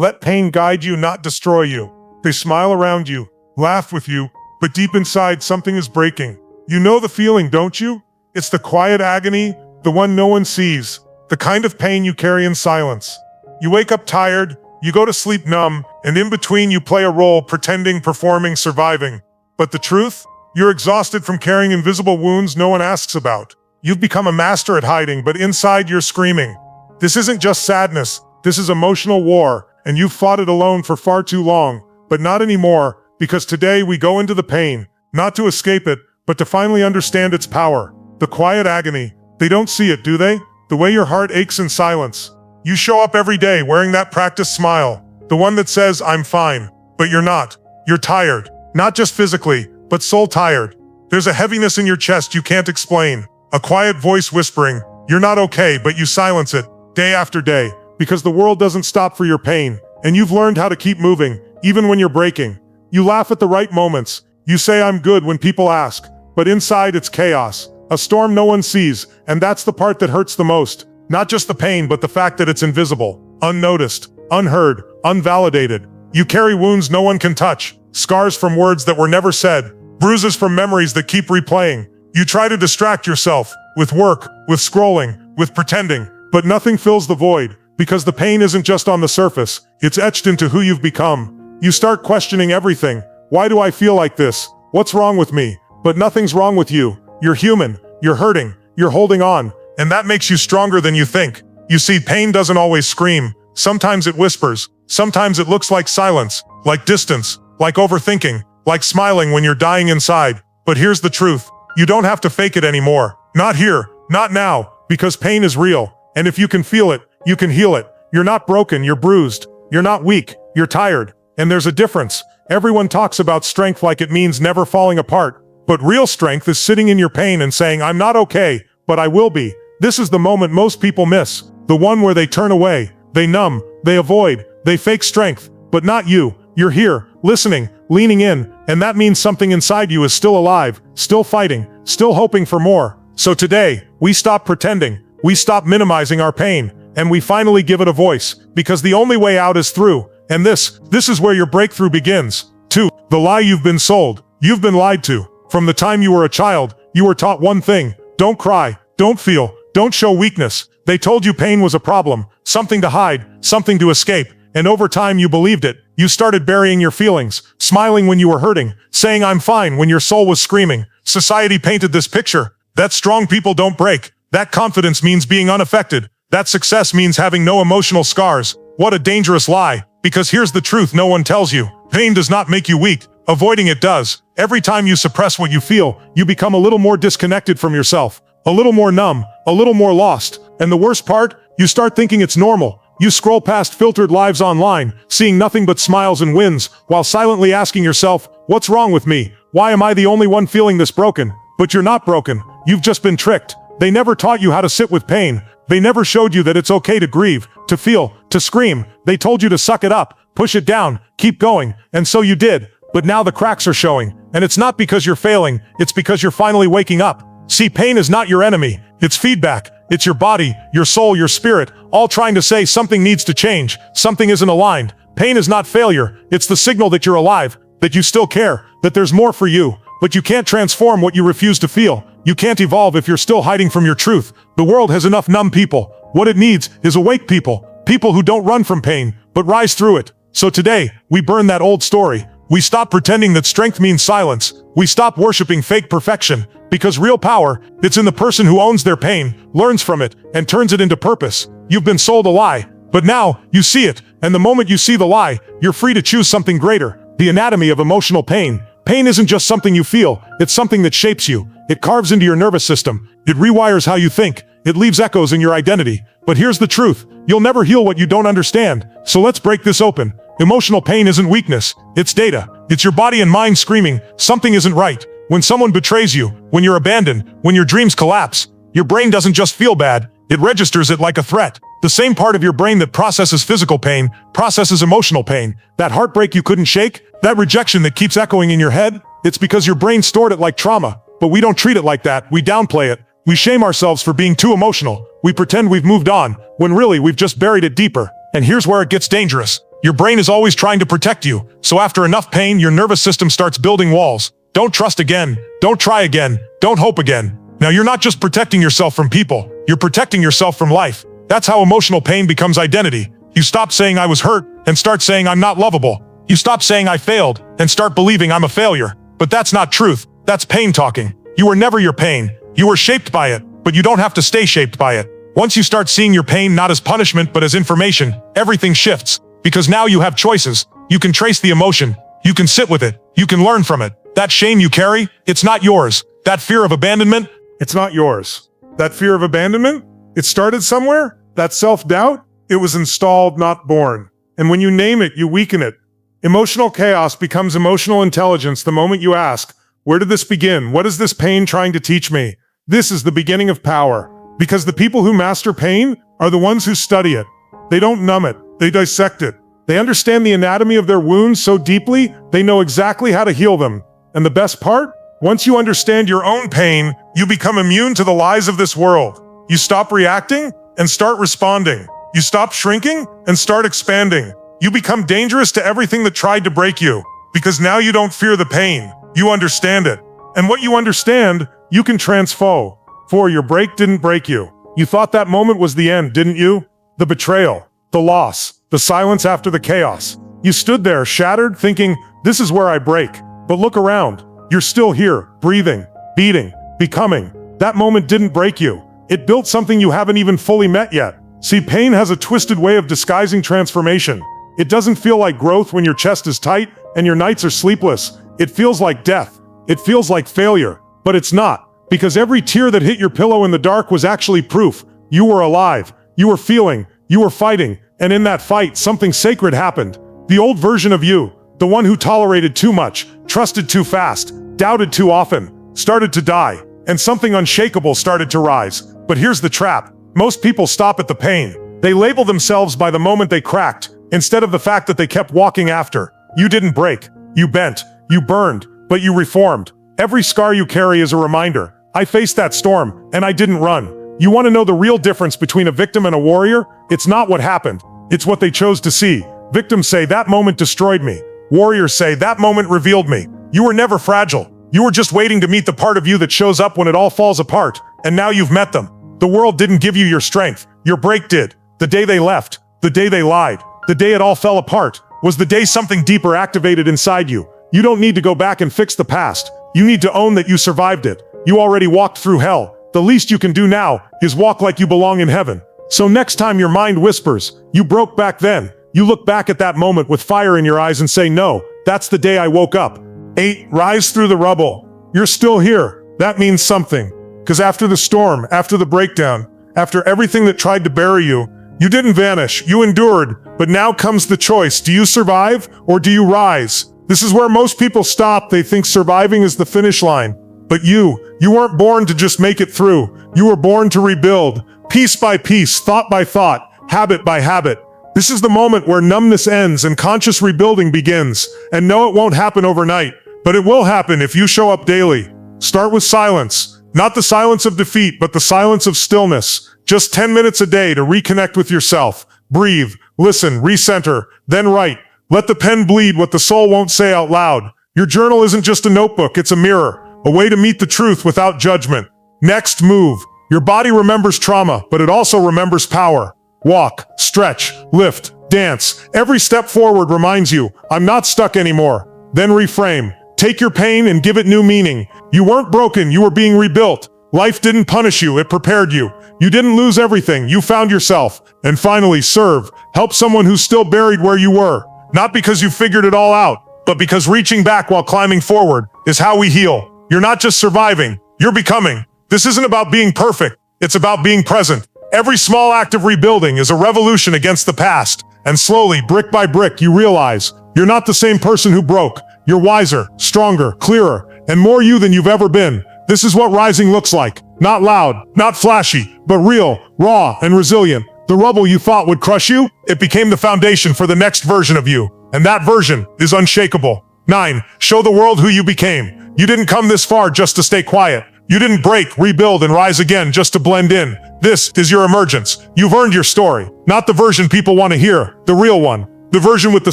Let pain guide you, not destroy you. They smile around you, laugh with you, but deep inside something is breaking. You know the feeling, don't you? It's the quiet agony, the one no one sees, the kind of pain you carry in silence. You wake up tired, you go to sleep numb, and in between you play a role, pretending, performing, surviving. But the truth? You're exhausted from carrying invisible wounds no one asks about. You've become a master at hiding, but inside you're screaming. This isn't just sadness, this is emotional war, and you've fought it alone for far too long. But not anymore, because today we go into the pain, not to escape it, but to finally understand its power. The quiet agony. They don't see it, do they? The way your heart aches in silence. You show up every day wearing that practiced smile, the one that says, I'm fine. But you're not. You're tired. Not just physically, but soul tired. There's a heaviness in your chest you can't explain. A quiet voice whispering, you're not okay, but you silence it, day after day, because the world doesn't stop for your pain, and you've learned how to keep moving, even when you're breaking. You laugh at the right moments. You say I'm good when people ask, but inside it's chaos, a storm no one sees, and that's the part that hurts the most. Not just the pain, but the fact that it's invisible, unnoticed, unheard, unvalidated. You carry wounds no one can touch, scars from words that were never said, bruises from memories that keep replaying. You try to distract yourself, with work, with scrolling, with pretending, but nothing fills the void, because the pain isn't just on the surface, it's etched into who you've become. You start questioning everything. Why do I feel like this? What's wrong with me? But nothing's wrong with you. You're human, you're hurting, you're holding on, and that makes you stronger than you think. You see, pain doesn't always scream. Sometimes it whispers. Sometimes it looks like silence, like distance, like overthinking, like smiling when you're dying inside. But here's the truth. You don't have to fake it anymore. Not here, not now, because pain is real. And if you can feel it, you can heal it. You're not broken, you're bruised. You're not weak, you're tired. And there's a difference. Everyone talks about strength like it means never falling apart. But real strength is sitting in your pain and saying, I'm not okay, but I will be. This is the moment most people miss. The one where they turn away, they numb, they avoid, they fake strength. But not you. You're here, listening, leaning in, and that means something inside you is still alive, still fighting, still hoping for more. So today, we stop pretending, we stop minimizing our pain, and we finally give it a voice, because the only way out is through. And this is where your breakthrough begins. 2. The lie you've been sold. You've been lied to. From the time you were a child, you were taught one thing: don't cry, don't feel, don't show weakness. They told you pain was a problem, something to hide, something to escape, and over time you believed it. You started burying your feelings, smiling when you were hurting, saying I'm fine when your soul was screaming. Society painted this picture, that strong people don't break, that confidence means being unaffected, that success means having no emotional scars. What a dangerous lie, because here's the truth no one tells you. Pain does not make you weak, avoiding it does. Every time you suppress what you feel, you become a little more disconnected from yourself, a little more numb, a little more lost. And the worst part, you start thinking it's normal. You scroll past filtered lives online, seeing nothing but smiles and wins, while silently asking yourself, what's wrong with me? Why am I the only one feeling this broken? But you're not broken. You've just been tricked. They never taught you how to sit with pain. They never showed you that it's okay to grieve, to feel, to scream. They told you to suck it up, push it down, keep going. And so you did. But now the cracks are showing. And it's not because you're failing, it's because you're finally waking up. See, pain is not your enemy. It's feedback. It's your body, your soul, your spirit, all trying to say something needs to change, something isn't aligned. Pain is not failure. It's the signal that you're alive, that you still care, that there's more for you. But you can't transform what you refuse to feel. You can't evolve if you're still hiding from your truth. The world has enough numb people. What it needs is awake people. People who don't run from pain, but rise through it. So today, we burn that old story. We stop pretending that strength means silence. We stop worshiping fake perfection. Because real power, it's in the person who owns their pain, learns from it, and turns it into purpose. You've been sold a lie, but now, you see it, and the moment you see the lie, you're free to choose something greater. The anatomy of emotional pain. Pain isn't just something you feel, it's something that shapes you. It carves into your nervous system. It rewires how you think. It leaves echoes in your identity. But here's the truth. You'll never heal what you don't understand. So let's break this open. Emotional pain isn't weakness. It's data. It's your body and mind screaming, something isn't right. When someone betrays you, when you're abandoned, when your dreams collapse, your brain doesn't just feel bad, it registers it like a threat. The same part of your brain that processes physical pain, processes emotional pain. That heartbreak you couldn't shake, that rejection that keeps echoing in your head, it's because your brain stored it like trauma. But we don't treat it like that, we downplay it. We shame ourselves for being too emotional. We pretend we've moved on, when really we've just buried it deeper. And here's where it gets dangerous. Your brain is always trying to protect you, so after enough pain, your nervous system starts building walls. Don't trust again, don't try again, don't hope again. Now you're not just protecting yourself from people, you're protecting yourself from life. That's how emotional pain becomes identity. You stop saying I was hurt and start saying I'm not lovable. You stop saying I failed and start believing I'm a failure. But that's not truth, that's pain talking. You were never your pain. You were shaped by it, but you don't have to stay shaped by it. Once you start seeing your pain not as punishment but as information, everything shifts. Because now you have choices. You can trace the emotion. You can sit with it. You can learn from it. That shame you carry, it's not yours. That fear of abandonment, It's not yours. That fear of abandonment? It started somewhere? That self-doubt? It was installed, not born. And when you name it, you weaken it. Emotional chaos becomes emotional intelligence the moment you ask, where did this begin? What is this pain trying to teach me? This is the beginning of power. Because the people who master pain are the ones who study it. They don't numb it. They dissect it. They understand the anatomy of their wounds so deeply, they know exactly how to heal them. And the best part? Once you understand your own pain, you become immune to the lies of this world. You stop reacting and start responding. You stop shrinking and start expanding. You become dangerous to everything that tried to break you. Because now you don't fear the pain. You understand it. And what you understand, you can transfo. For your break didn't break you. You thought that moment was the end, didn't you? The betrayal, the loss, the silence after the chaos. You stood there, shattered, thinking, this is where I break. But look around. You're still here, breathing, beating, becoming. That moment didn't break you. It built something you haven't even fully met yet. See, pain has a twisted way of disguising transformation. It doesn't feel like growth when your chest is tight and your nights are sleepless. It feels like death. It feels like failure. But it's not. Because every tear that hit your pillow in the dark was actually proof. You were alive. You were feeling. You were fighting. And in that fight, something sacred happened. The old version of you, the one who tolerated too much, trusted too fast, doubted too often, started to die. And something unshakable started to rise. But here's the trap. Most people stop at the pain. They label themselves by the moment they cracked, instead of the fact that they kept walking after. You didn't break. You bent. You burned. But you reformed. Every scar you carry is a reminder. I faced that storm, and I didn't run. You want to know the real difference between a victim and a warrior? It's not what happened. It's what they chose to see. Victims say, that moment destroyed me. Warriors say, that moment revealed me. You were never fragile. You were just waiting to meet the part of you that shows up when it all falls apart. And now you've met them. The world didn't give you your strength. Your break did. The day they left. The day they lied. The day it all fell apart. Was the day something deeper activated inside you. You don't need to go back and fix the past. You need to own that you survived it. You already walked through hell. The least you can do now is walk like you belong in heaven. So next time your mind whispers, you broke back then, you look back at that moment with fire in your eyes and say, no, that's the day I woke up. 8. Rise through the rubble. You're still here. That means something. Because after the storm, after the breakdown, after everything that tried to bury you, you didn't vanish, you endured. But now comes the choice. Do you survive or do you rise? This is where most people stop. They think surviving is the finish line. But you weren't born to just make it through. You were born to rebuild, piece by piece, thought by thought, habit by habit. This is the moment where numbness ends and conscious rebuilding begins. And no, it won't happen overnight, but it will happen if you show up daily. Start with silence. Not the silence of defeat, but the silence of stillness. Just 10 minutes a day to reconnect with yourself. Breathe, listen, recenter, then write. Let the pen bleed what the soul won't say out loud. Your journal isn't just a notebook, it's a mirror. A way to meet the truth without judgment. Next, move. Your body remembers trauma, but it also remembers power. Walk, stretch, lift, dance. Every step forward reminds you, I'm not stuck anymore. Then reframe. Take your pain and give it new meaning. You weren't broken, you were being rebuilt. Life didn't punish you, it prepared you. You didn't lose everything, you found yourself. And finally, serve. Help someone who's still buried where you were. Not because you figured it all out, but because reaching back while climbing forward is how we heal. You're not just surviving, you're becoming. This isn't about being perfect, it's about being present. Every small act of rebuilding is a revolution against the past. And slowly, brick by brick, you realize you're not the same person who broke. You're wiser, stronger, clearer, and more you than you've ever been. This is what rising looks like. Not loud, not flashy, but real, raw, and resilient. The rubble you thought would crush you, it became the foundation for the next version of you. And that version is unshakable. 9. Show the world who you became. You didn't come this far just to stay quiet. You didn't break, rebuild, and rise again just to blend in. This is your emergence. You've earned your story. Not the version people want to hear, the real one. The version with the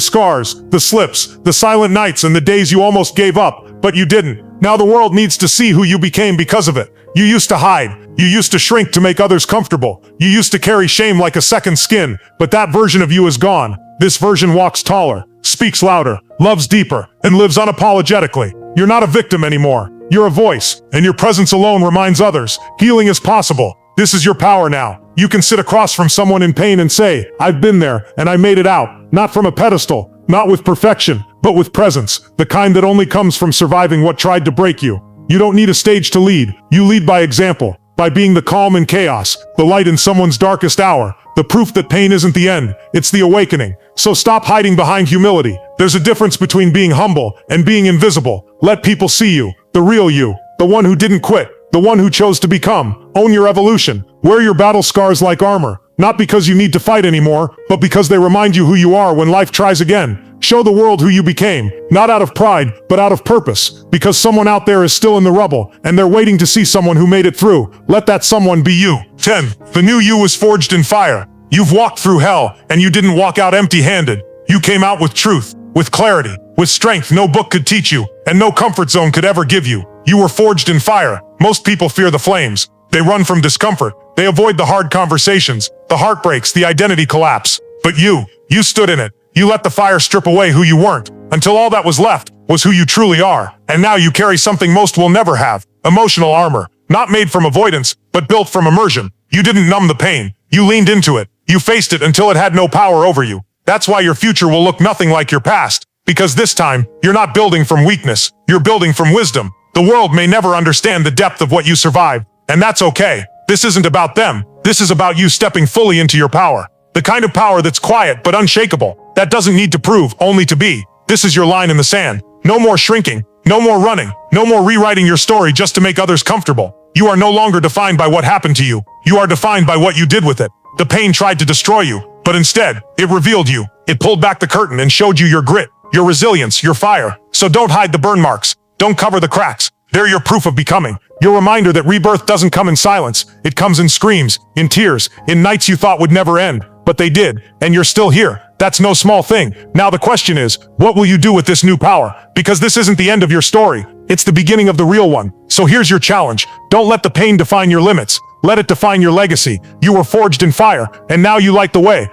scars, the slips, the silent nights, and the days you almost gave up, but you didn't. Now the world needs to see who you became because of it. You used to hide. You used to shrink to make others comfortable. You used to carry shame like a second skin, but that version of you is gone. This version walks taller, speaks louder, loves deeper, and lives unapologetically. You're not a victim anymore. You're a voice, and your presence alone reminds others healing is possible. This is your power now. You can sit across from someone in pain and say, I've been there, and I made it out. Not from a pedestal, not with perfection, but with presence, the kind that only comes from surviving what tried to break you. You don't need a stage to lead. You lead by example, by being the calm in chaos, the light in someone's darkest hour, the proof that pain isn't the end, it's the awakening. So stop hiding behind humility. There's a difference between being humble and being invisible. Let people see you, the real you, the one who didn't quit, the one who chose to become. Own your evolution. Wear your battle scars like armor, not because you need to fight anymore, but because they remind you who you are when life tries again. Show the world who you became, not out of pride, but out of purpose, because someone out there is still in the rubble, and they're waiting to see someone who made it through. Let that someone be you. 10. The new you was forged in fire. You've walked through hell, and you didn't walk out empty-handed. You came out with truth, with clarity, with strength no book could teach you, and no comfort zone could ever give you. You were forged in fire. Most people fear the flames. They run from discomfort. They avoid the hard conversations, the heartbreaks, the identity collapse. But you stood in it. You let the fire strip away who you weren't, until all that was left was who you truly are. And now you carry something most will never have, emotional armor, not made from avoidance, but built from immersion. You didn't numb the pain. You leaned into it. You faced it until it had no power over you. That's why your future will look nothing like your past, because this time, you're not building from weakness, you're building from wisdom. The world may never understand the depth of what you survived, and that's okay. This isn't about them. This is about you stepping fully into your power. The kind of power that's quiet but unshakable, that doesn't need to prove, only to be. This is your line in the sand. No more shrinking, no more running, no more rewriting your story just to make others comfortable. You are no longer defined by what happened to you. You are defined by what you did with it. The pain tried to destroy you, but instead, it revealed you. It pulled back the curtain and showed you your grit, your resilience, your fire. So don't hide the burn marks. Don't cover the cracks. They're your proof of becoming. Your reminder that rebirth doesn't come in silence. It comes in screams, in tears, in nights you thought would never end. But they did, and you're still here. That's no small thing. Now the question is, what will you do with this new power? Because this isn't the end of your story. It's the beginning of the real one. So here's your challenge. Don't let the pain define your limits. Let it define your legacy. You were forged in fire, and now you light the way.